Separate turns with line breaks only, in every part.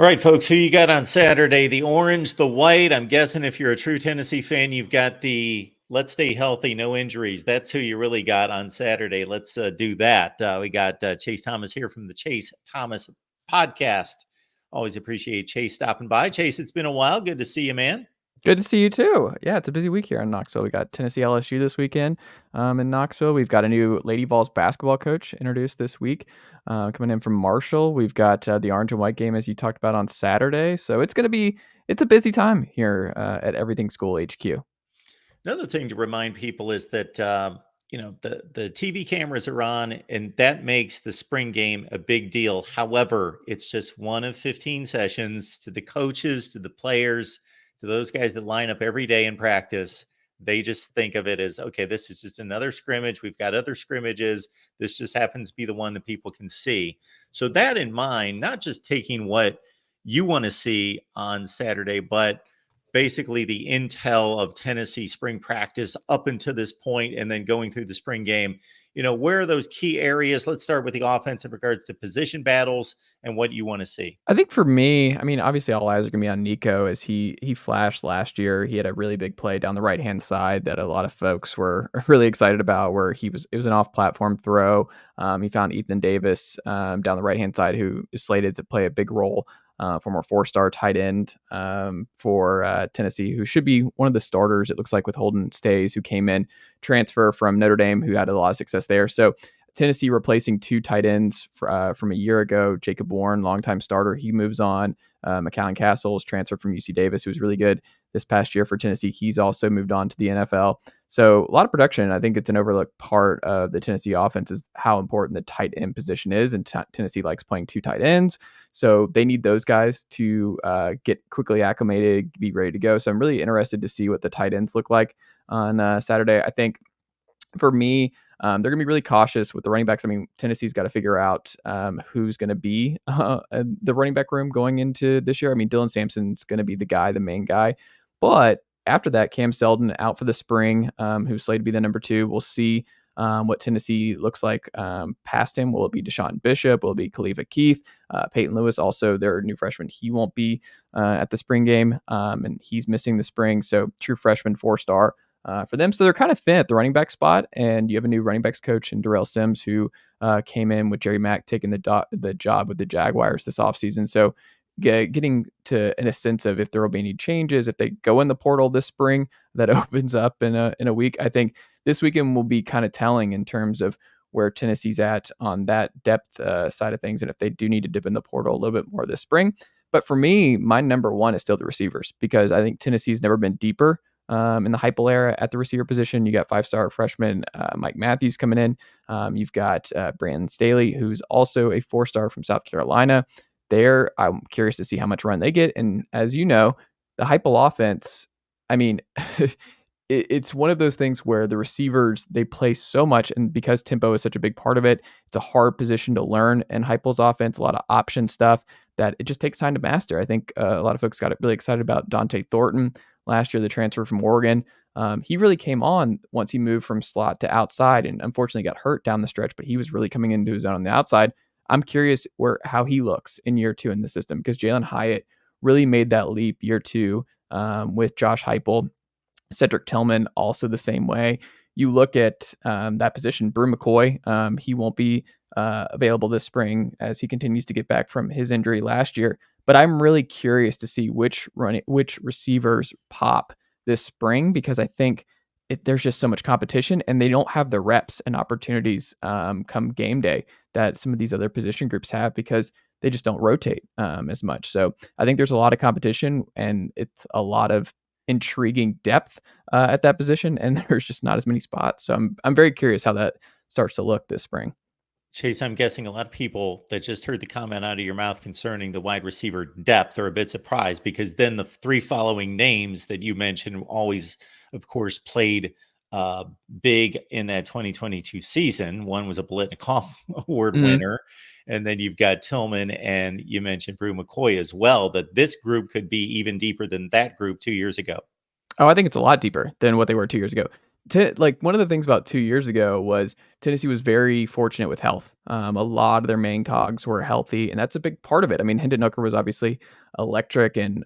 All right, folks, who you got on Saturday? The orange, the white. I'm guessing if you're a true Tennessee fan, you've got the let's stay healthy, no injuries. That's who you really got on Saturday. Let's do that. We got Chase Thomas here from the Chase Thomas podcast. Always appreciate Chase stopping by. Chase, it's been a while. Good to see you, man.
Good to see you too. Yeah, it's a busy week here in Knoxville. We got Tennessee LSU this weekend in Knoxville. We've got a new Lady Vols basketball coach introduced this week coming in from Marshall. We've got the orange and white game as you talked about on Saturday. So it's a busy time here at Everything School HQ.
Another thing to remind people is that the TV cameras are on, and that makes the spring game a big deal. However, it's just one of 15 sessions. To the coaches, to the players, to those guys that line up every day in practice, they just think of it as, okay, this is just another scrimmage. We've got other scrimmages. This just happens to be the one that people can see. So that in mind, not just taking what you want to see on Saturday, but basically the intel of Tennessee spring practice up until this point and then going through the spring game. Where are those key areas? Let's start with the offense in regards to position battles and what you want to see.
I think for me, I mean, obviously all eyes are gonna be on Nico as he flashed last year. He had a really big play down the right hand side that a lot of folks were really excited about. Where it was an off platform throw. He found Ethan Davis down the right hand side, who is slated to play a big role. Former 4-star tight end for Tennessee, who should be one of the starters, it looks like, with Holden Stays, who came in transfer from Notre Dame, who had a lot of success there. So Tennessee replacing two tight ends from a year ago. Jacob Warren, longtime starter, he moves on. McCallan Castles transferred from UC Davis, who was really good this past year for Tennessee. He's also moved on to the NFL. So a lot of production. I think it's an overlooked part of the Tennessee offense is how important the tight end position is. And Tennessee likes playing two tight ends. So they need those guys to get quickly acclimated, be ready to go. So I'm really interested to see what the tight ends look like on Saturday. I think for me, they're going to be really cautious with the running backs. I mean, Tennessee's got to figure out who's going to be the running back room going into this year. I mean, Dylan Sampson's going to be the main guy. But after that, Cam Seldon out for the spring, who's slated to be the number 2. We'll see what Tennessee looks like past him. Will it be Deshaun Bishop? Will it be Khalifa Keith? Peyton Lewis, also their new freshman. He won't be at the spring game, and he's missing the spring. So true freshman 4-star. For them. So they're kind of thin at the running back spot, and you have a new running backs coach in Darrell Sims who came in with Jerry Mack taking the job with the Jaguars this offseason. So getting to in a sense of if there will be any changes, if they go in the portal this spring that opens up in a week. I think this weekend will be kind of telling in terms of where Tennessee's at on that depth side of things, and if they do need to dip in the portal a little bit more this spring. But for me, my number one is still the receivers because I think Tennessee's never been deeper in the Heupel era at the receiver position. You got 5-star freshman Mike Matthews coming in. You've got Brandon Staley, who's also a 4-star from South Carolina. There, I'm curious to see how much run they get. And as you know, the Heupel offense, I mean, it's one of those things where the receivers, they play so much. And because tempo is such a big part of it, it's a hard position to learn. And Heupel's offense, a lot of option stuff that it just takes time to master. I think a lot of folks got really excited about Dante Thornton last year, the transfer from Oregon. He really came on once he moved from slot to outside and unfortunately got hurt down the stretch, but he was really coming into his own on the outside. I'm curious how he looks in year 2 in the system because Jalen Hyatt really made that leap year 2 with Josh Heupel. Cedric Tillman also the same way. You look at that position, Brew McCoy, he won't be available this spring as he continues to get back from his injury last year. But I'm really curious to see which receivers pop this spring because I think there's just so much competition and they don't have the reps and opportunities come game day that some of these other position groups have because they just don't rotate as much. So I think there's a lot of competition and it's a lot of intriguing depth at that position, and there's just not as many spots. So I'm very curious how that starts to look this spring.
Chase, I'm guessing a lot of people that just heard the comment out of your mouth concerning the wide receiver depth are a bit surprised because then the 3 following names that you mentioned always, of course, played big in that 2022 season. One was a Blitnikoff Award
Mhm.
winner. And then you've got Tillman and you mentioned Brew McCoy as well, that this group could be even deeper than that group 2 years ago.
Oh, I think it's a lot deeper than what they were 2 years ago. Like one of the things about 2 years ago was Tennessee was very fortunate with health. A lot of their main cogs were healthy, and that's a big part of it. I mean, Hendon Hooker was obviously electric and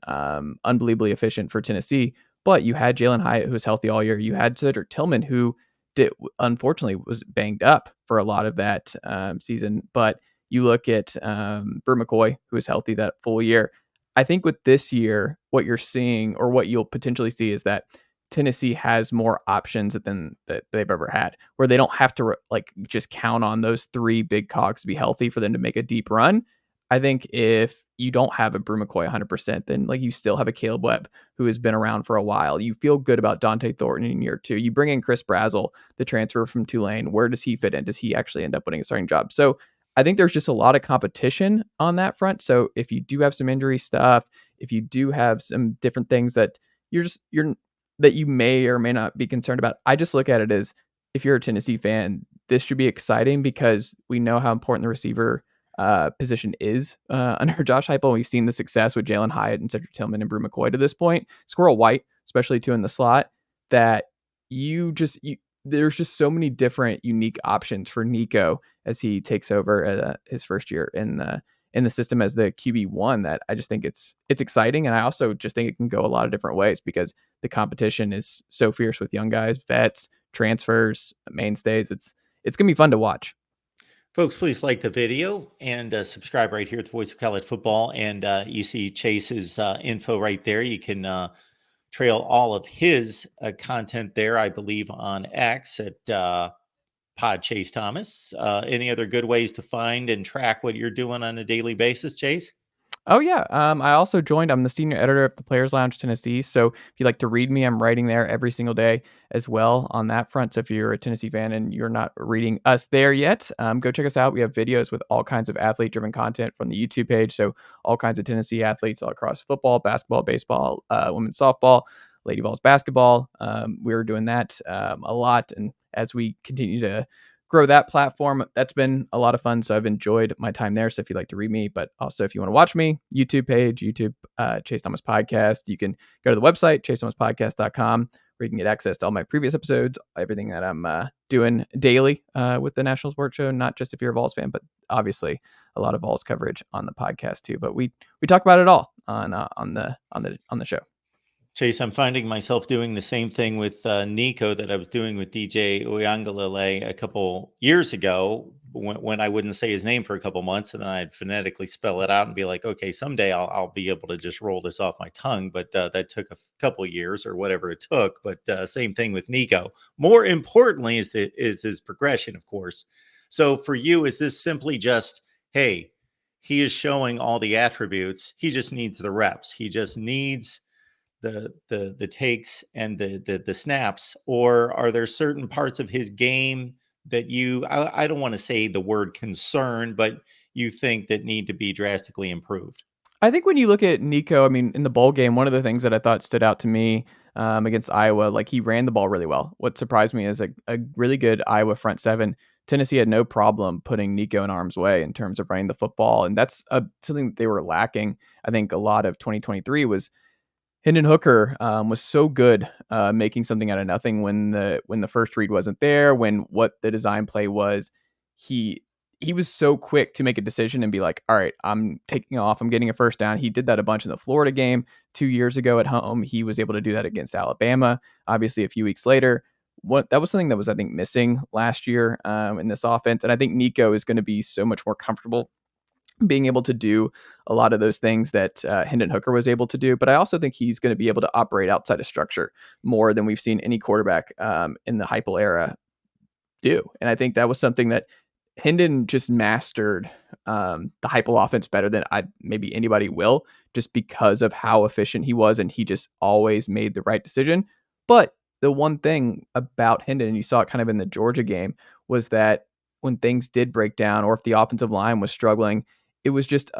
unbelievably efficient for Tennessee, but you had Jalen Hyatt who was healthy all year. You had Cedric Tillman who did unfortunately was banged up for a lot of that season. But you look at Burt McCoy who was healthy that full year. I think with this year, what you're seeing or what you'll potentially see is that Tennessee has more options than that they've ever had, where they don't have to like just count on those three big cogs to be healthy for them to make a deep run. I think if you don't have a Brew McCoy 100%, then like you still have a Caleb Webb who has been around for a while. You feel good about Dante Thornton in year 2. You bring in Chris Brazzell, the transfer from Tulane. Where does he fit in? Does he actually end up winning a starting job? So I think there's just a lot of competition on that front. So if you do have some injury stuff, if you do have some different things that you're that you may or may not be concerned about. I just look at it as if you're a Tennessee fan, this should be exciting because we know how important the receiver position is under Josh Heupel. We've seen the success with Jalen Hyatt and Cedric Tillman and Brew McCoy to this point. Squirrel White, especially too in the slot, that there's just so many different unique options for Nico as he takes over his first year in the system as the QB1 that I just think it's exciting. And I also just think it can go a lot of different ways because the competition is so fierce with young guys, vets, transfers, mainstays. It's gonna be fun to watch.
Folks, please like the video and subscribe right here at the Voice of College Football. And you see Chase's info right there. You can trail all of his content there, I believe, on X at Pod Chase Thomas. Any other good ways to find and track what you're doing on a daily basis, Chase?
Oh yeah. I also joined. I'm the senior editor of the Players Lounge Tennessee. So if you like to read me, I'm writing there every single day as well on that front. So if you're a Tennessee fan and you're not reading us there yet, go check us out. We have videos with all kinds of athlete-driven content from the YouTube page. So all kinds of Tennessee athletes all across football, basketball, baseball, women's softball, Lady Vols basketball. We're doing that a lot, and as we continue to grow that platform. That's been a lot of fun. So I've enjoyed my time there. So if you'd like to read me, but also if you want to watch me, YouTube page, YouTube Chase Thomas Podcast, you can go to the website, chasethomaspodcast.com, where you can get access to all my previous episodes, everything that I'm doing daily with the National Sports Show, not just if you're a Vols fan, but obviously a lot of Vols coverage on the podcast too. But we talk about it all on the show.
Chase, I'm finding myself doing the same thing with Nico that I was doing with DJ Uyangalele a couple years ago when I wouldn't say his name for a couple months, and then I'd phonetically spell it out and be like, okay, someday I'll be able to just roll this off my tongue. But that took a couple years or whatever it took. But same thing with Nico. More importantly is his progression, of course. So for you, is this simply just, hey, he is showing all the attributes. He just needs the reps. He just needs the takes and the snaps, or are there certain parts of his game that I don't want to say the word concern, but you think that need to be drastically improved?
I think when you look at Nico, I mean, in the bowl game, one of the things that I thought stood out to me against Iowa, like he ran the ball really well. What surprised me is a really good Iowa front seven. Tennessee had no problem putting Nico in harm's way in terms of running the football, and that's something that they were lacking. I think a lot of 2023 was Hendon Hooker was so good making something out of nothing when the first read wasn't there, when what the design play was. He he was so quick to make a decision and be like, all right, I'm taking off. I'm getting a first down. He did that a bunch in the Florida game 2 years ago at home. He was able to do that against Alabama. Obviously, a few weeks later, what that was something that was I think missing last year in this offense. And I think Nico is going to be so much more comfortable being able to do a lot of those things that Hendon Hooker was able to do. But I also think he's going to be able to operate outside of structure more than we've seen any quarterback in the Heupel era do. And I think that was something that Hendon just mastered the Heupel offense better than maybe anybody will, just because of how efficient he was, and he just always made the right decision. But the one thing about Hendon, and you saw it kind of in the Georgia game, was that when things did break down, or if the offensive line was struggling, it was just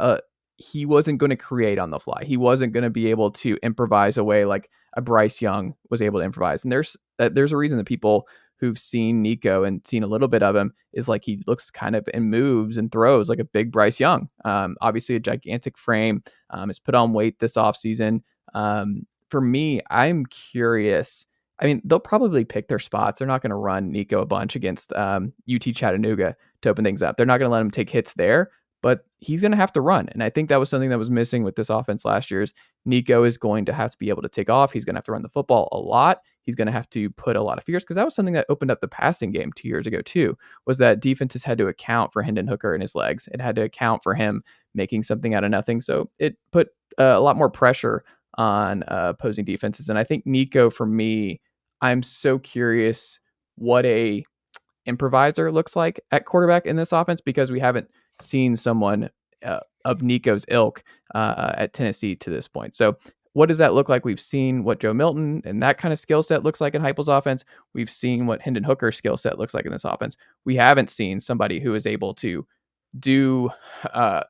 he wasn't going to create on the fly. He wasn't going to be able to improvise away like a Bryce Young was able to improvise. And there's a reason that people who've seen Nico and seen a little bit of him is like he looks kind of and moves and throws like a big Bryce Young. Obviously a gigantic frame. Has put on weight this offseason. For me, I'm curious I mean, they'll probably pick their spots. They're not going to run Nico a bunch against UT Chattanooga to open things up. They're not going to let him take hits there, but he's going to have to run. And I think that was something that was missing with this offense last year. Is Nico is going to have to be able to take off. He's going to have to run the football a lot. He's going to have to put a lot of fears, because that was something that opened up the passing game 2 years ago too. Was that defenses had to account for Hendon Hooker and his legs. It had to account for him making something out of nothing. So it put a lot more pressure on opposing defenses. And I think Nico, for me, I'm so curious what a improviser looks like at quarterback in this offense, because we haven't seen someone of Nico's ilk at Tennessee to this point. So what does that look like? We've seen what Joe Milton and that kind of skill set looks like in Heupel's offense. We've seen what Hendon Hooker's skill set looks like in this offense. We haven't seen somebody who is able to do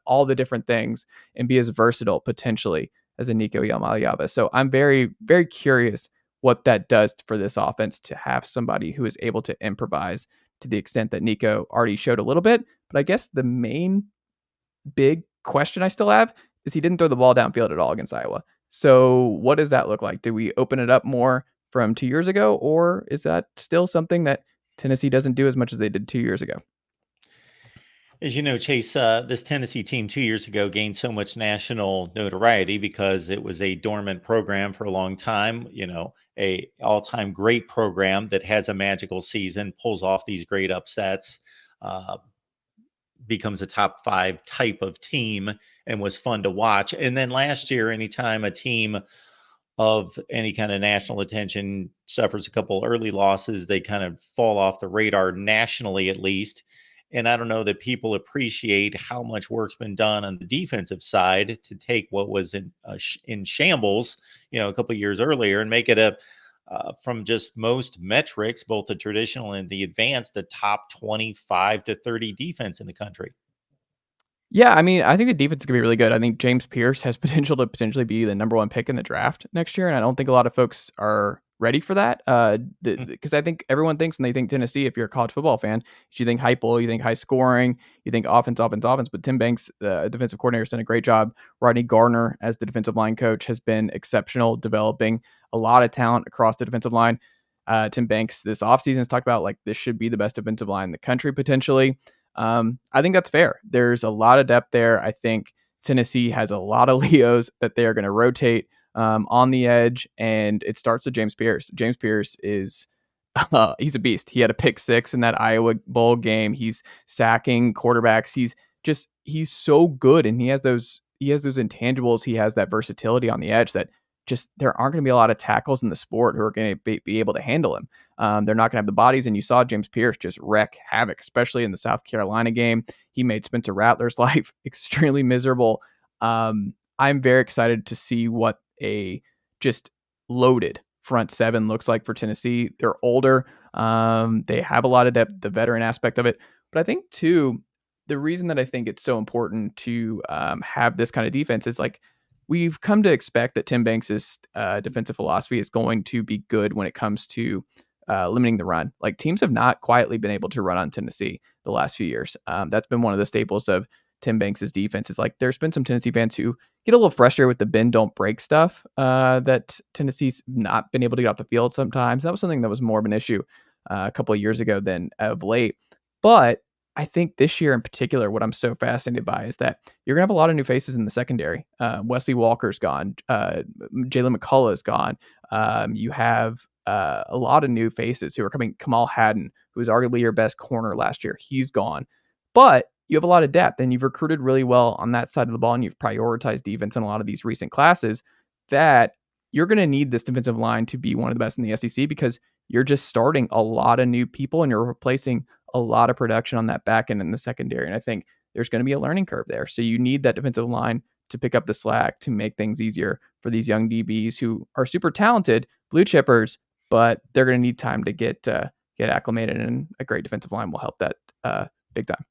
all the different things and be as versatile potentially as a Nico Yamayava. So I'm very, very curious what that does for this offense to have somebody who is able to improvise to the extent that Nico already showed a little bit. But I guess the main big question I still have is he didn't throw the ball downfield at all against Iowa. So what does that look like? Do we open it up more from 2 years ago, or is that still something that Tennessee doesn't do as much as they did 2 years ago?
As you know, Chase, this Tennessee team 2 years ago gained so much national notoriety because it was a dormant program for a long time. A all-time great program that has a magical season, pulls off these great upsets, uh, becomes a top five type of team, and was fun to watch. And then last year, anytime a team of any kind of national attention suffers a couple early losses, they kind of fall off the radar nationally, at least. And I don't know that people appreciate how much work's been done on the defensive side to take what was in shambles, a couple of years earlier, and make it from just most metrics, both the traditional and the advanced, the top 25 to 30 defense in the country.
Yeah, I mean, I think the defense is gonna be really good. I think James Pierce has potential to potentially be the number one pick in the draft next year, and I don't think a lot of folks are ready for that. Because I think everyone thinks when they think Tennessee, if you're a college football fan, you think Heupel, you think high scoring, you think offense, offense, offense. But Tim Banks, the defensive coordinator, has done a great job. Rodney Garner, as the defensive line coach, has been exceptional, developing a lot of talent across the defensive line. Tim Banks this offseason has talked about like this should be the best defensive line in the country potentially. I think that's fair. There's a lot of depth there. I think Tennessee has a lot of Leos that they are going to rotate on the edge, and it starts with James Pierce. James Pierce is he's a beast. He had a pick six in that Iowa bowl game. He's sacking quarterbacks. He's so good, and he has those intangibles. He has that versatility on the edge that just there aren't going to be a lot of tackles in the sport who are going to be able to handle him. They're not going to have the bodies, and you saw James Pierce just wreak havoc, especially in the South Carolina game. He made Spencer Rattler's life extremely miserable. I'm very excited to see what a just loaded front seven looks like for Tennessee. They're older. They have a lot of depth, the veteran aspect of it. But I think, too, the reason that I think it's so important to have this kind of defense is like we've come to expect that Tim Banks' defensive philosophy is going to be good when it comes to limiting the run. Like teams have not quietly been able to run on Tennessee the last few years. That's been one of the staples of Tim Banks' defense. Is like there's been some Tennessee fans who get a little frustrated with the bend don't break stuff that Tennessee's not been able to get off the field sometimes. That was something that was more of an issue a couple of years ago than of late. But I think this year in particular, what I'm so fascinated by is that you're gonna have a lot of new faces in the secondary. Wesley Walker's gone. Jalen McCullough is gone. You have a lot of new faces who are coming. Kamal Haddon, who was arguably your best corner last year, he's gone. But you have a lot of depth, and you've recruited really well on that side of the ball, and you've prioritized defense in a lot of these recent classes. That you're going to need this defensive line to be one of the best in the SEC because you're just starting a lot of new people, and you're replacing a lot of production on that back end in the secondary. And I think there's going to be a learning curve there. So you need that defensive line to pick up the slack to make things easier for these young DBs who are super talented, blue chippers, but they're going to need time to get acclimated, and a great defensive line will help that big time.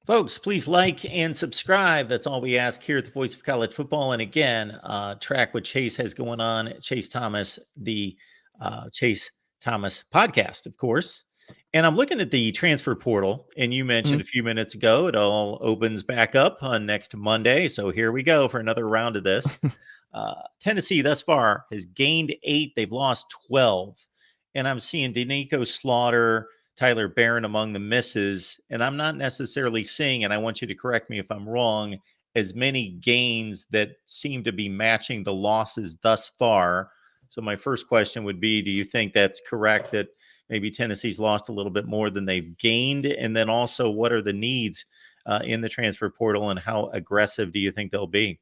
Folks, please like and subscribe. That's all we ask here at the Voice of College Football. And again, track what Chase has going on. Chase Thomas, the Chase Thomas podcast, of course. And I'm looking at the transfer portal, and you mentioned
Mhm.
a few minutes ago it all opens back up on next Monday. So here we go for another round of this. Tennessee thus far has gained 8. They've lost 12. and I'm seeing Danico Slaughter, Tyler Barron among the misses, and I'm not necessarily seeing, and I want you to correct me if I'm wrong, as many gains that seem to be matching the losses thus far. So my first question would be, do you think that's correct, that maybe Tennessee's lost a little bit more than they've gained? And then also, what are the needs in the transfer portal, and how aggressive do you think they'll be?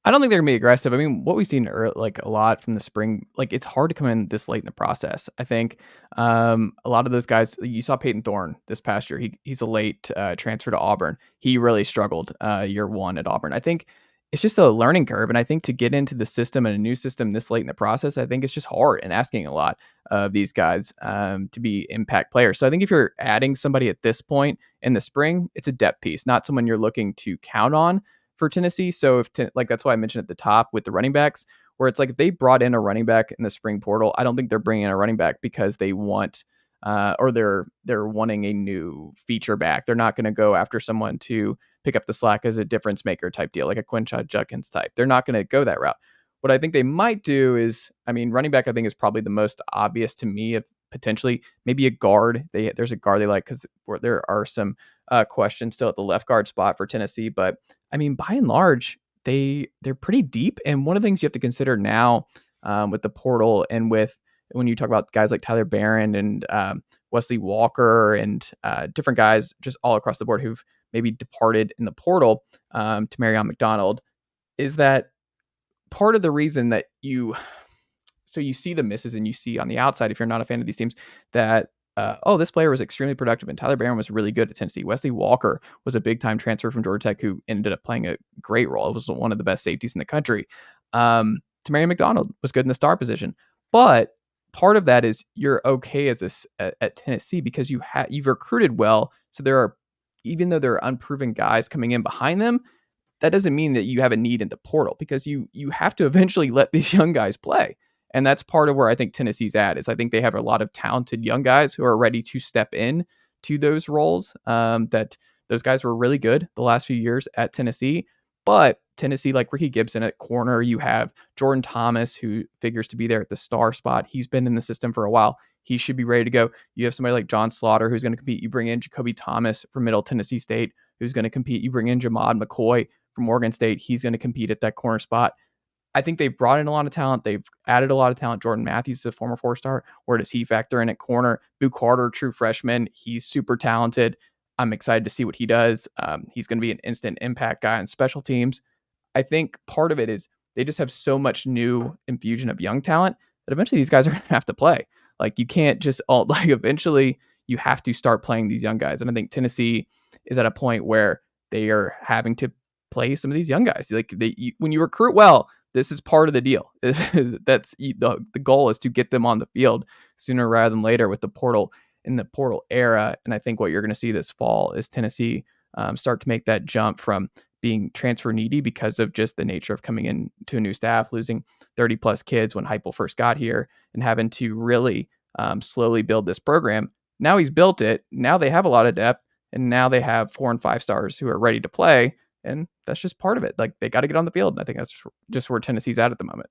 I don't think they're gonna be aggressive. I mean, what we've seen like a lot from the spring, like it's hard to come in this late in the process. I think a lot of those guys, you saw Peyton Thorne this past year. He's a late transfer to Auburn. He really struggled year one at Auburn. I think it's just a learning curve, and I think to get into the system and a new system this late in the process, I think it's just hard and asking a lot of these guys to be impact players. So I think if you're adding somebody at this point in the spring, it's a depth piece, not someone you're looking to count on for Tennessee. So like that's why I mentioned at the top with the running backs, where it's like if they brought in a running back in the spring portal, I don't think they're bringing in a running back because they want or they're wanting a new feature back. They're not going to go after someone to pick up the slack as a difference maker type deal, like a Quinshad Judkins type. They're not going to go that route. What I think they might do is, I mean, running back I think is probably the most obvious to me. Of potentially maybe a guard. There's a guard they like because there are some questions still at the left guard spot for Tennessee, but I mean, by and large, they're pretty deep. And one of the things you have to consider now with the portal and with when you talk about guys like Tyler Barron and Wesley Walker and different guys just all across the board who've maybe departed in the portal to Marion McDonald, is that part of the reason that you see the misses and you see on the outside, if you're not a fan of these teams, that this player was extremely productive and Tyler Barron was really good at Tennessee. Wesley Walker was a big time transfer from Georgia Tech who ended up playing a great role. It was one of the best safeties in the country. Tamarion McDonald was good in the star position, but part of that is you're okay as this at Tennessee because you've recruited well. So there are, even though there are unproven guys coming in behind them, that doesn't mean that you have a need in the portal because you have to eventually let these young guys play. And that's part of where I think Tennessee's at is I think they have a lot of talented young guys who are ready to step in to those roles. That those guys were really good the last few years at Tennessee. But Tennessee, like Ricky Gibson at corner, you have Jordan Thomas, who figures to be there at the star spot. He's been in the system for a while. He should be ready to go. You have somebody like John Slaughter, who's going to compete. You bring in Jacoby Thomas from Middle Tennessee State, who's going to compete. You bring in Jamad McCoy from Oregon State. He's going to compete at that corner spot. I think they've brought in a lot of talent. They've added a lot of talent. Jordan Matthews is a former four-star. Where does he factor in at corner? Boo Carter, true freshman. He's super talented. I'm excited to see what he does. He's going to be an instant impact guy on special teams. I think part of it is they just have so much new infusion of young talent that eventually these guys are going to have to play. Like you can't just like eventually you have to start playing these young guys. And I think Tennessee is at a point where they are having to play some of these young guys. Like when you recruit well, this is part of the deal. That's the goal is to get them on the field sooner rather than later with the portal in the portal era. And I think what you're going to see this fall is Tennessee start to make that jump from being transfer needy because of just the nature of coming in to a new staff, losing 30 plus kids when Heupel first got here and having to really slowly build this program. Now he's built it. Now they have a lot of depth and now they have 4 and 5 stars who are ready to play. And that's just part of it. Like they got to get on the field. And I think that's just where Tennessee's at the moment.